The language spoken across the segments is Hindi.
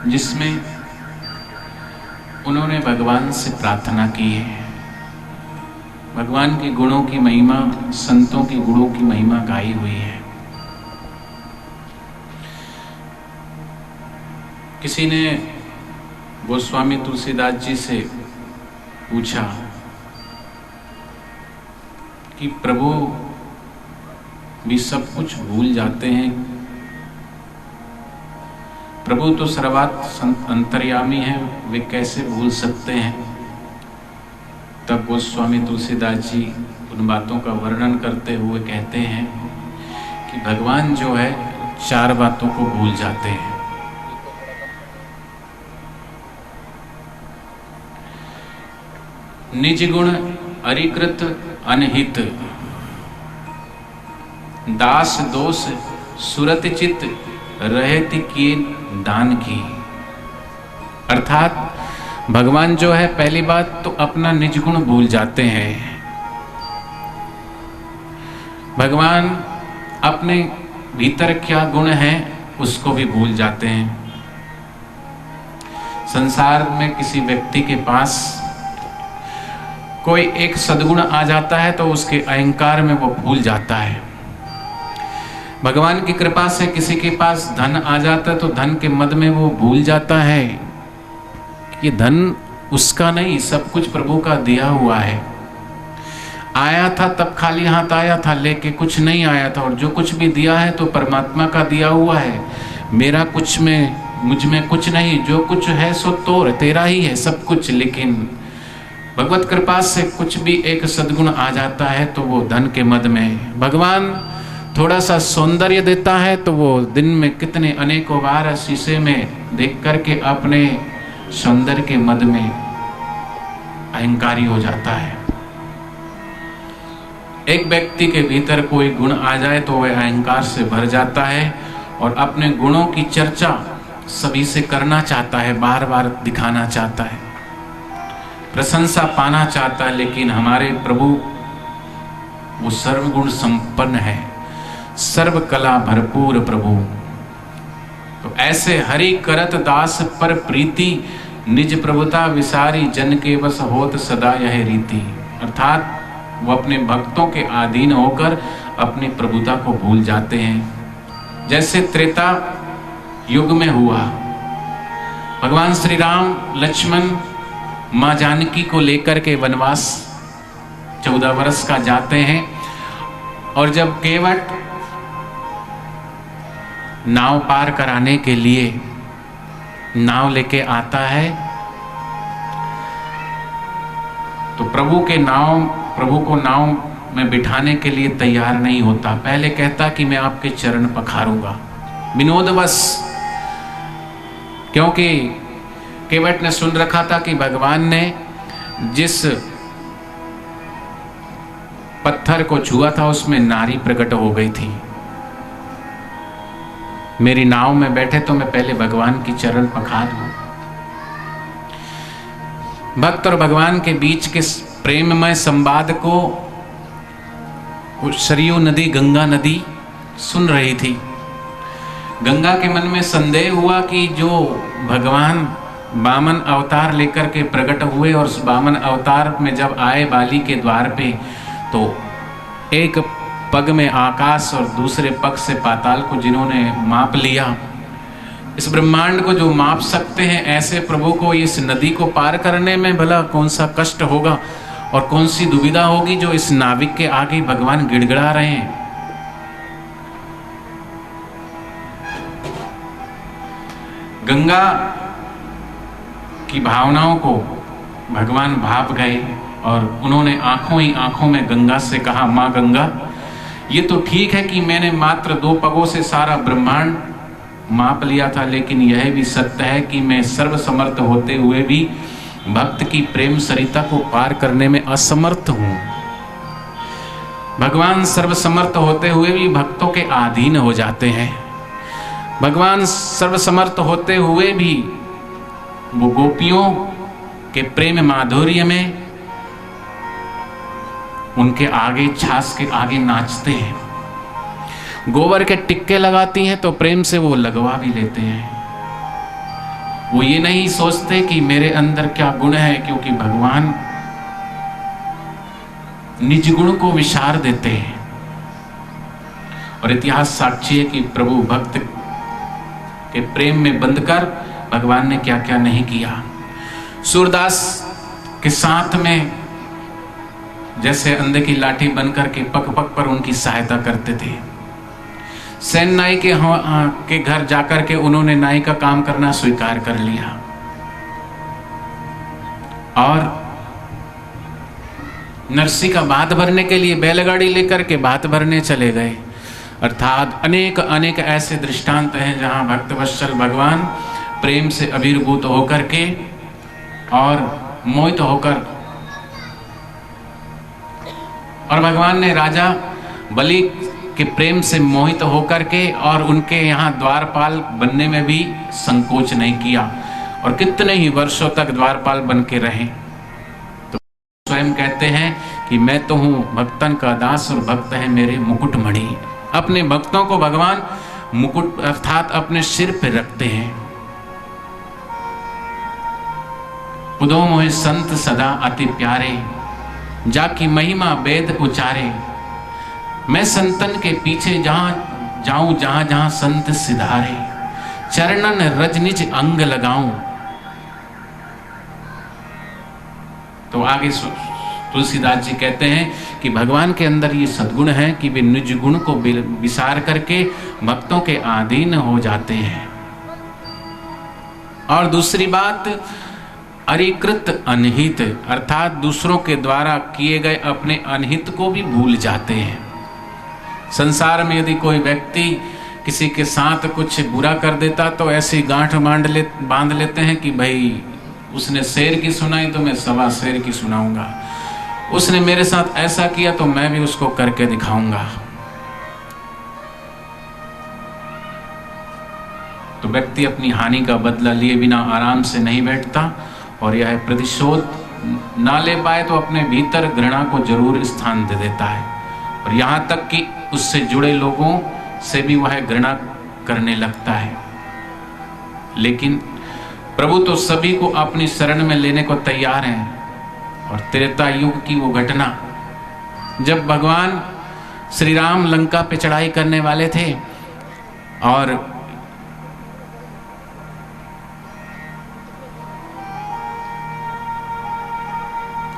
जिसमें उन्होंने भगवान से प्रार्थना की है। भगवान के गुणों की महिमा, संतों के गुणों की महिमा गाई हुई है। किसी ने गोस्वामी तुलसीदास जी से पूछा कि प्रभु भी सब कुछ भूल जाते हैं, प्रभु तो सर्वात्म अंतर्यामी है, वे कैसे भूल सकते हैं। तब गोस्वामी तुलसीदास जी उन बातों का वर्णन करते हुए कहते हैं कि भगवान जो है 4 बातों को भूल जाते हैं। निज गुण अरिकृत अनहित, दास दोष सुरत चित रहती किए दान की। अर्थात भगवान जो है पहली बात तो अपना निज गुण भूल जाते हैं। भगवान अपने भीतर क्या गुण है उसको भी भूल जाते हैं। संसार में किसी व्यक्ति के पास कोई एक सद्गुण आ जाता है तो उसके अहंकार में वो भूल जाता है। भगवान की कृपा से किसी के पास धन आ जाता है तो धन के मद में वो भूल जाता है कि धन उसका नहीं, सब कुछ प्रभु का दिया हुआ है। आया था तब खाली हाथ आया था, लेके कुछ नहीं आया था, और जो कुछ भी दिया है तो परमात्मा का दिया हुआ है। मेरा कुछ में, मुझ में कुछ नहीं, जो कुछ है सो तो तेरा ही है सब कुछ। लेकिन भगवत कृपा से कुछ भी एक सद्गुण आ जाता है तो वो धन के मद में। भगवान थोड़ा सा सौंदर्य देता है तो वो दिन में कितने अनेकों बार शीशे में देख करके अपने सौंदर्य के मद में अहंकारी हो जाता है। एक व्यक्ति के भीतर कोई गुण आ जाए तो वह अहंकार से भर जाता है और अपने गुणों की चर्चा सभी से करना चाहता है, बार बार दिखाना चाहता है, प्रशंसा पाना चाहता है। लेकिन हमारे प्रभु वो सर्वगुण संपन्न है, सर्व कला भरपूर प्रभु। तो ऐसे हरि करत दास पर प्रीति, निज प्रभुता विसारी जन के बस होत सदा यह रीति। अर्थात वो अपने भक्तों के अधीन होकर अपनी प्रभुता को भूल जाते हैं। जैसे त्रेता युग में हुआ, भगवान श्री राम लक्ष्मण माँ जानकी को लेकर के वनवास 14 वर्ष का जाते हैं, और जब केवट नाव पार कराने के लिए नाव लेके आता है तो प्रभु को नाव में बिठाने के लिए तैयार नहीं होता। पहले कहता कि मैं आपके चरण पखारूंगा विनोदवश, क्योंकि केवट ने सुन रखा था कि भगवान ने जिस पत्थर को छुआ था उसमें नारी प्रकट हो गई थी। मेरी नाव में बैठे तो मैं पहले भगवान की चरण पखार लूं। भक्त और भगवान के बीच के प्रेममय संवाद को सरयू नदी, गंगा नदी सुन रही थी। गंगा के मन में संदेह हुआ कि जो भगवान वामन अवतार लेकर के प्रकट हुए और उस वामन अवतार में जब आए बाली के द्वार पे, तो एक पग में आकाश और दूसरे पग से पाताल को जिन्होंने माप लिया, इस ब्रह्मांड को जो माप सकते हैं, ऐसे प्रभु को इस नदी को पार करने में भला कौन सा कष्ट होगा और कौन सी दुविधा होगी जो इस नाविक के आगे भगवान गिड़गिड़ा रहे हैं। गंगा की भावनाओं को भगवान भाप गए और उन्होंने आंखों ही आंखों में गंगा से कहा, माँ गंगा, ये तो ठीक है कि मैंने मात्र 2 पगों से सारा ब्रह्मांड माप लिया था, लेकिन यह भी सत्य है कि मैं सर्वसमर्थ होते हुए भी भक्त की प्रेम सरिता को पार करने में असमर्थ हूं। भगवान सर्वसमर्थ होते हुए भी भक्तों के अधीन हो जाते हैं। भगवान सर्वसमर्थ होते हुए भी वो गोपियों के प्रेम माधुर्य में उनके आगे, छाछ के आगे नाचते हैं। गोबर के टिक्के लगाती हैं तो प्रेम से वो लगवा भी लेते हैं। वो ये नहीं सोचते कि मेरे अंदर क्या गुण है, क्योंकि भगवान निज गुण को विसार देते हैं। और इतिहास साक्षी है कि प्रभु भक्त के प्रेम में बंधकर भगवान ने क्या क्या नहीं किया। सूरदास के साथ में जैसे अंधे की लाठी बनकर के पग पग पर उनकी सहायता करते थे। सेन नाई के घर जाकर के उन्होंने नाई का काम करना स्वीकार कर लिया और नरसी का भात भरने के लिए बैलगाड़ी लेकर के भात भरने चले गए। अर्थात अनेक अनेक ऐसे दृष्टांत हैं जहां भक्तवत्सल भगवान प्रेम से अभिभूत होकर के और मोहित होकर, और भगवान ने राजा बलि के प्रेम से मोहित होकर के और उनके यहाँ द्वारपाल बनने में भी संकोच नहीं किया और कितने ही वर्षों तक द्वारपाल बन के रहे। तो स्वयं कहते हैं कि मैं तो हूँ भक्तन का दास और भक्त है मेरे मुकुटमणि। अपने भक्तों को भगवान मुकुट अर्थात अपने सिर पर रखते हैं। उदो मोहे संत सदा अति प्यारे, जाकी महिमा वेद उचारे। मैं संतन के पीछे जहां जाऊं जहां जहां संत सिधारे, चरणन रज निज अंग लगाऊं। तो आगे तुलसीदास जी कहते हैं कि भगवान के अंदर ये सद्गुण है कि वे निज गुण को विसार करके भक्तों के अधीन हो जाते हैं। और दूसरी बात, अरिकृत अनहित, अर्थात दूसरों के द्वारा किए गए अपने अनहित को भी भूल जाते हैं। संसार में यदि कोई व्यक्ति किसी के साथ कुछ बुरा कर देता तो ऐसी गांठ बांध लेते हैं कि भाई उसने शेर की सुनाई तो मैं सवा शेर की सुनाऊंगा, उसने मेरे साथ ऐसा किया तो मैं भी उसको करके दिखाऊंगा। तो व्यक्ति अपनी हानि का बदला लिए बिना आराम से नहीं बैठता और यह प्रतिशोध ना ले पाए तो अपने भीतर घृणा को जरूर स्थान दे देता है और यहाँ तक कि उससे जुड़े लोगों से भी वह घृणा करने लगता है। लेकिन प्रभु तो सभी को अपनी शरण में लेने को तैयार हैं। और त्रेता युग की वो घटना जब भगवान श्री राम लंका पे चढ़ाई करने वाले थे और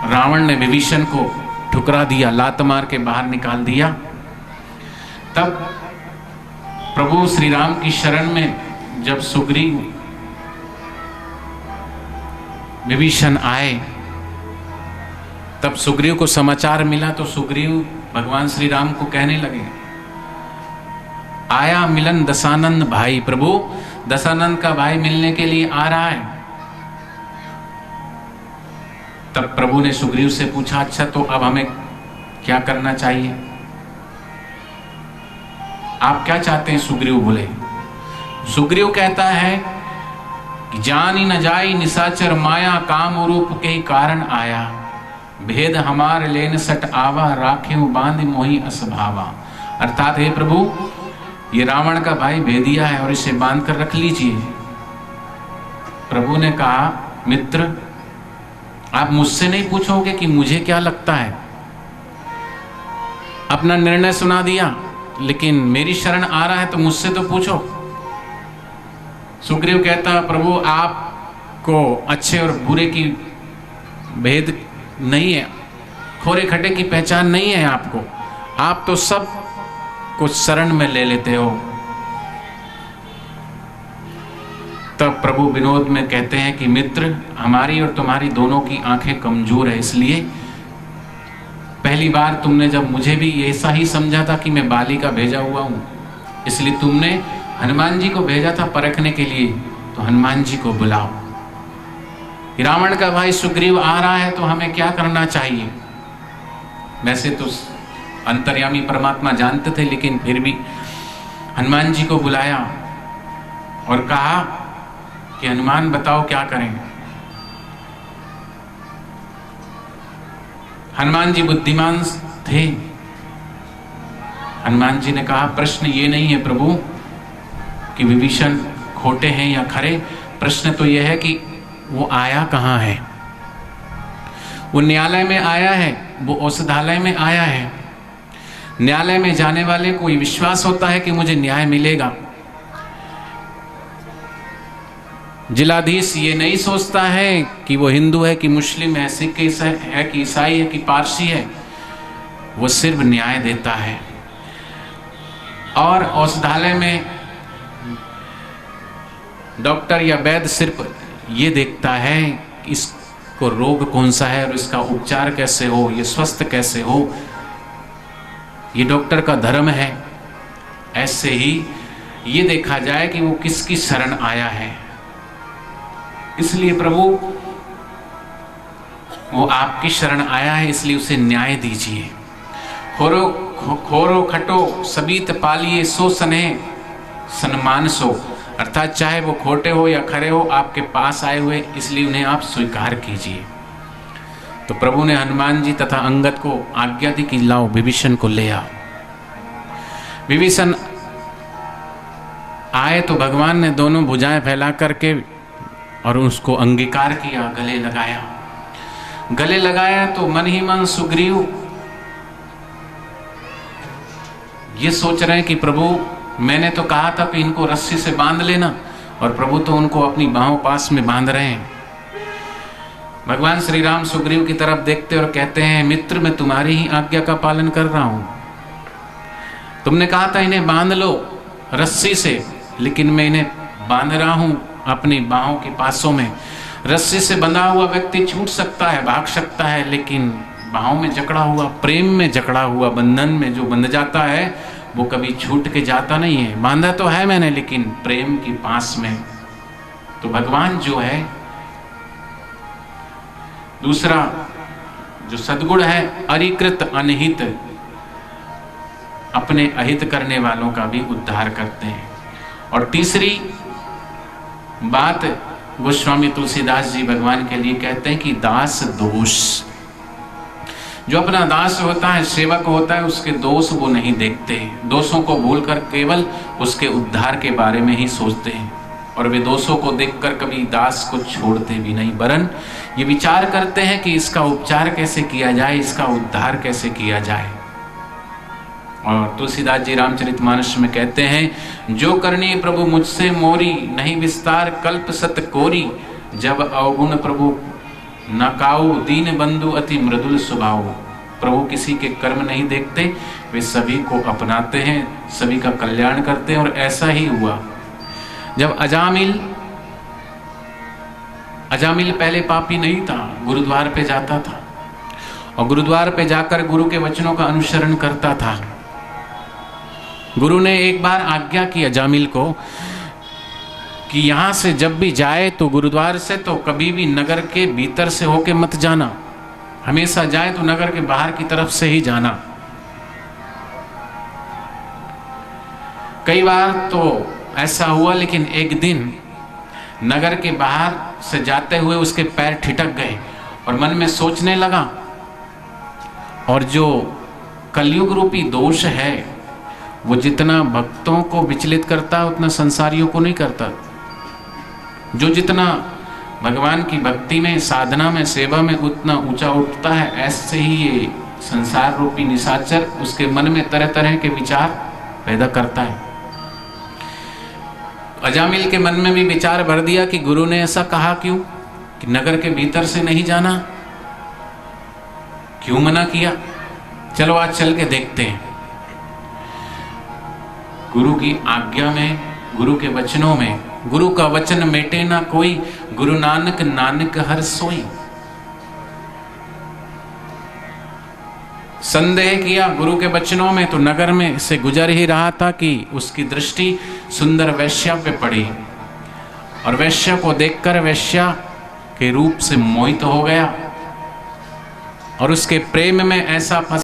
रावण ने विभीषण को ठुकरा दिया, लात मार के बाहर निकाल दिया, तब प्रभु श्री राम की शरण में जब सुग्रीव विभीषण आए, तब सुग्रीव को समाचार मिला तो सुग्रीव भगवान श्री राम को कहने लगे, आया मिलन दशानंद भाई। प्रभु दशानंद का भाई मिलने के लिए आ रहा है। तब प्रभु ने सुग्रीव से पूछा, अच्छा तो अब हमें क्या करना चाहिए, आप क्या चाहते हैं? सुग्रीव बोले, सुग्रीव कहता है कि जानी न जाई निशाचर माया, काम रूप के ही कारण आया, भेद हमार लेन सट आवा, राखें बांध मोही असभावा। अर्थात हे प्रभु, ये रावण का भाई भेदिया है और इसे बांध कर रख लीजिए। प्रभु ने कहा, मित्र आप मुझसे नहीं पूछोगे कि मुझे क्या लगता है, अपना निर्णय सुना दिया, लेकिन मेरी शरण आ रहा है तो मुझसे तो पूछो। सुग्रीव कहता, प्रभु आपको अच्छे और बुरे की भेद नहीं है, खोरे खटे की पहचान नहीं है आपको, आप तो सब कुछ शरण में ले लेते हो। तब प्रभु विनोद में कहते हैं कि मित्र, हमारी और तुम्हारी दोनों की आंखें कमजोर है, इसलिए पहली बार तुमने जब मुझे भी ऐसा ही समझा था कि मैं बाली का भेजा हुआ हूं, इसलिए तुमने हनुमान जी को भेजा था परखने के लिए, तो हनुमान जी को बुलाओ। रावण का भाई सुग्रीव आ रहा है तो हमें क्या करना चाहिए? वैसे तो अंतर्यामी परमात्मा जानते थे, लेकिन फिर भी हनुमान जी को बुलाया और कहा कि हनुमान बताओ क्या करें। हनुमान जी बुद्धिमान थे। हनुमान जी ने कहा, प्रश्न ये नहीं है प्रभु कि विभीषण खोटे हैं या खरे, प्रश्न तो यह है कि वो आया कहाँ है। वो न्यायालय में आया है, वो औषधालय में आया है। न्यायालय में जाने वाले को विश्वास होता है कि मुझे न्याय मिलेगा। जिलाधीश ये नहीं सोचता है कि वो हिंदू है कि मुस्लिम है, सिख है कि ईसाई है कि पारसी है। वो सिर्फ न्याय देता है। और औषधालय में डॉक्टर या वैद्य सिर्फ ये देखता है इसको रोग कौन सा है और इसका उपचार कैसे हो, ये स्वस्थ कैसे हो। ये डॉक्टर का धर्म है। ऐसे ही ये देखा जाए कि वो किसकी शरण आया है। इसलिए प्रभु वो आपकी शरण आया है, इसलिए उसे न्याय दीजिए। खोरो खटो सबीत पालिए सो सने सन्मान सो, अर्थात चाहे वो खोटे हो या खरे हो, आपके पास आए हुए, इसलिए उन्हें आप स्वीकार कीजिए। तो प्रभु ने हनुमान जी तथा अंगद को आज्ञा दी कि लाओ विभीषण को ले आओ। विभीषण आए तो भगवान ने दोनों भुजाएं फैला करके और उसको अंगीकार किया, गले लगाया। गले लगाया तो मन ही मन सुग्रीव ये सोच रहे हैं कि प्रभु मैंने तो कहा था कि इनको रस्सी से बांध लेना, और प्रभु तो उनको अपनी बाहों पास में बांध रहे हैं। भगवान श्री राम सुग्रीव की तरफ देखते और कहते हैं, मित्र मैं तुम्हारी ही आज्ञा का पालन कर रहा हूं। तुमने कहा था इन्हें बांध लो रस्सी से, लेकिन मैं इन्हें बांध रहा हूं अपनी बाहों के पासों में। रस्सी से बंधा हुआ व्यक्ति छूट सकता है, भाग सकता है, लेकिन बाहों में जकड़ा हुआ, प्रेम में जकड़ा हुआ, बंधन में जो बंध जाता है वो कभी छूट के जाता नहीं है। बांधा तो है मैंने, लेकिन प्रेम की पास में। तो भगवान जो है, दूसरा जो सद्गुण है, अरिकृत अनहित, अपने अहित करने वालों का भी उद्धार करते हैं। और तीसरी बात गोस्वामी तुलसीदास जी भगवान के लिए कहते हैं कि दास दोष, जो अपना दास होता है, सेवक होता है, उसके दोष वो नहीं देखते। दोषों को भूलकर केवल उसके उद्धार के बारे में ही सोचते हैं, और वे दोषों को देखकर कभी दास को छोड़ते भी नहीं, वरन ये विचार करते हैं कि इसका उपचार कैसे किया जाए, इसका उद्धार कैसे किया जाए। और तुलसीदास जी रामचरितमानस में कहते हैं, जो करनी प्रभु मुझसे मोरी, नहीं विस्तार कल्प सत कोरी, जब अवगुण प्रभु न काऊ, दीन बंधु अति मृदुल स्वभाव। प्रभु किसी के कर्म नहीं देखते, वे सभी को अपनाते हैं, सभी का कल्याण करते हैं। और ऐसा ही हुआ जब अजामिल पहले पापी नहीं था, गुरुद्वार पे जाता था और गुरुद्वार पे जाकर गुरु के वचनों का अनुसरण करता था। गुरु ने एक बार आज्ञा की अजामिल को कि यहां से जब भी जाए तो गुरुद्वार से तो कभी भी नगर के भीतर से होके मत जाना, हमेशा जाए तो नगर के बाहर की तरफ से ही जाना। कई बार तो ऐसा हुआ, लेकिन एक दिन नगर के बाहर से जाते हुए उसके पैर ठिठक गए और मन में सोचने लगा, और जो कलयुग रूपी दोष है वो जितना भक्तों को विचलित करता है उतना संसारियों को नहीं करता। जो जितना भगवान की भक्ति में, साधना में, सेवा में उतना ऊंचा उठता है, ऐसे ही ये संसार रूपी निशाचर उसके मन में तरह तरह के विचार पैदा करता है। अजामिल के मन में भी विचार भर दिया कि गुरु ने ऐसा कहा क्यों कि नगर के भीतर से नहीं जाना, क्यों मना किया, चलो आज चल के देखते हैं। गुरु की आज्ञा में, गुरु के वचनों में, गुरु का वचन मेटे ना कोई, गुरु नानक नानक हर सोई। संदेह किया गुरु के वचनों में, तो नगर में से गुजर ही रहा था कि उसकी दृष्टि सुंदर वैश्या पे पड़ी, और वैश्या को देखकर वैश्या के रूप से मोहित हो गया और उसके प्रेम में ऐसा